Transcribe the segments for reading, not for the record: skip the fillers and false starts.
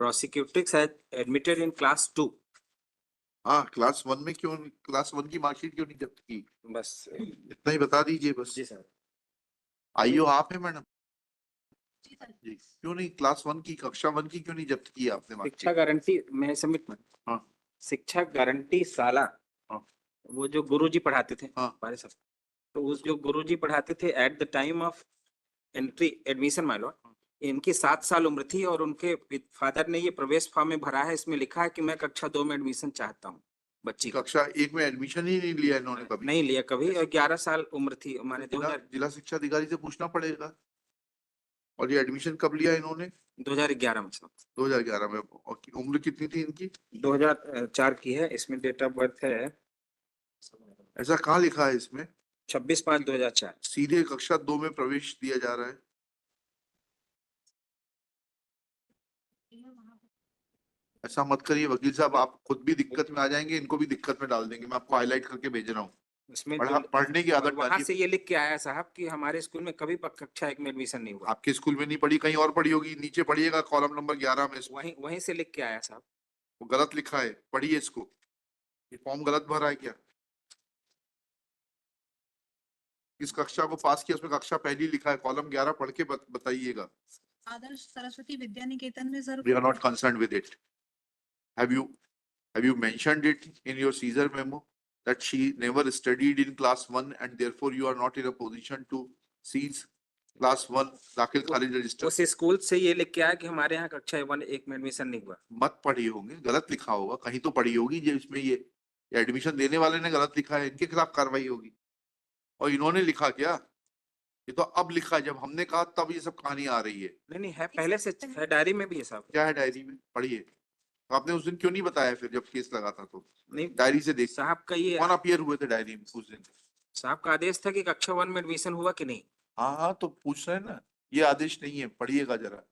Prosecutors had admitted in class 2. हाँ, class 1 में क्यों, क्लास 1 की मार्कशीट क्यों नहीं जब्त की? बस इतना ही बता दीजिए बस। जी सर। आईओ आप है मैडम जी, क्यों नहीं क्लास 1 की, कक्षा 1 की क्यों नहीं जब्त की आपने शिक्षा मार्कशीट? गारंटी मैं सबमिट हाँ शिक्षा गारंटी साला हाँ वो जो गुरुजी पढ़ाते थे हाँ हमारे साथ, तो उस जो गुरुजी पढ़ाते थे at the time of entry admission my Lord, इनकी 7 साल उम्र थी और उनके फादर ने ये प्रवेश फॉर्म में भरा है, इसमें लिखा है कि मैं कक्षा 2 में एडमिशन चाहता हूँ बच्ची का। कक्षा 1 में एडमिशन ही नहीं लिया इन्होंने कभी? नहीं लिया कभी, और 11 साल उम्र थी हमारे जिला शिक्षा अधिकारी से पूछना पड़ेगा। और ये एडमिशन कब लिया इन्होंने? 2011 में साहब। 2011 में। और उम्र कितनी थी इनकी? 2004 की है, इसमें डेट ऑफ बर्थ है ऐसा कहाँ लिखा है इसमें? 26/5/2004। सीधे कक्षा 2 में प्रवेश दिया जा रहा है। ऐसा मत करिए वकील साहब, आप खुद भी दिक्कत में आ जाएंगे, इनको भी दिक्कत में डाल देंगे। मैं आपको हाईलाइट करके भेज रहा हूँ। इसमें पढ़ने की आदत वहां डालिए। से ये लिख के आया साहब कि हमारे स्कूल में कभी कक्षा 1 में एडमिशन नहीं हुआ। आपके स्कूल में नहीं पढ़ी, कहीं और पढ़ी होगी। नीचे पढ़िएगा कॉलम नंबर 11 में, वहीं वहीं से लिख के आया साहब। वो गलत लिखा है, पढ़िए इसको। ये फॉर्म गलत भरा है क्या? इस कक्षा को पास किया, उसमें कक्षा पहली लिखा है, कॉलम 11 पढ़ के बताइएगा। आदर्श सरस्वती विद्या निकेतन में sir We are not concerned with it. Have you mentioned it in your Caesar memo that she never studied in class 1 and therefore you are not in a position to seize class 1 दाखिल खारिज register? उस school से ये लिख के आया कि हमारे यहाँ कक्षा 1 में एडमिशन नहीं हुआ। मत पढ़ी होंगे, गलत लिखा होगा, कहीं तो पढ़ी होगी जो इसमें ये एडमिशन देने वाले ने गलत लिखा है, इनके खिलाफ कार्रवाई होगी। और इन्होंने लिखा क्या? ये तो अब लिखा है, जब हमने कहा तब ये सब कहानी आ रही है। नहीं है, पहले से है, डायरी में भी है साहब। क्या है डायरी में? पढ़िए। तो आपने उस दिन क्यों नहीं बताया फिर जब केस लगा था? तो नहीं, डायरी से देख साहब का ये कौन अपीयर हुए थे डायरी में उस दिन? साहब का आदेश था कि कक्षा 1 में एडमिशन हुआ कि नहीं। हाँ हाँ, तो पूछ रहे हैं ना, ये आदेश नहीं है, पढ़िएगा जरा।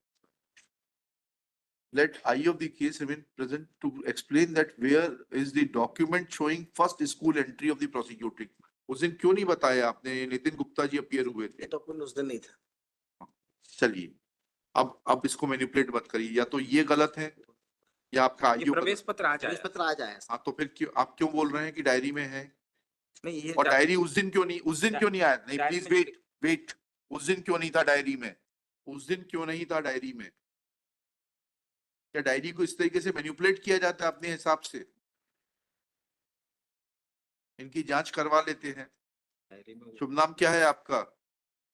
Let I of the case remain present to explain that where is the document showing first school entry of the prosecuting? उस दिन क्यों नहीं बताया आपने? नितिन गुप्ता जी अपीयर हुए थे। डॉक्यूमेंट उस दिन नहीं था। चलिए, अब इसको मैनिपुलेट मत करिए, या तो ये गलत है या आपका ये आईओ प्रवेश पत्र आ जाए। हाँ, तो फिर क्यों आप क्यों बोल रहे हैं कि डायरी में है? नहीं ये और डायरी उस दिन क्यों नहीं आया? नहीं, डायरी प्लीज में वेट। उस दिन क्यों नहीं था डायरी में? उस दिन क्यों नहीं था डायरी में? क्या डायरी को इस तरीके से मैनिपुलेट किया जाता है अपने हिसाब से? इनकी जांच करवा लेते हैं। डायरी में शुभ नाम क्या है आपका?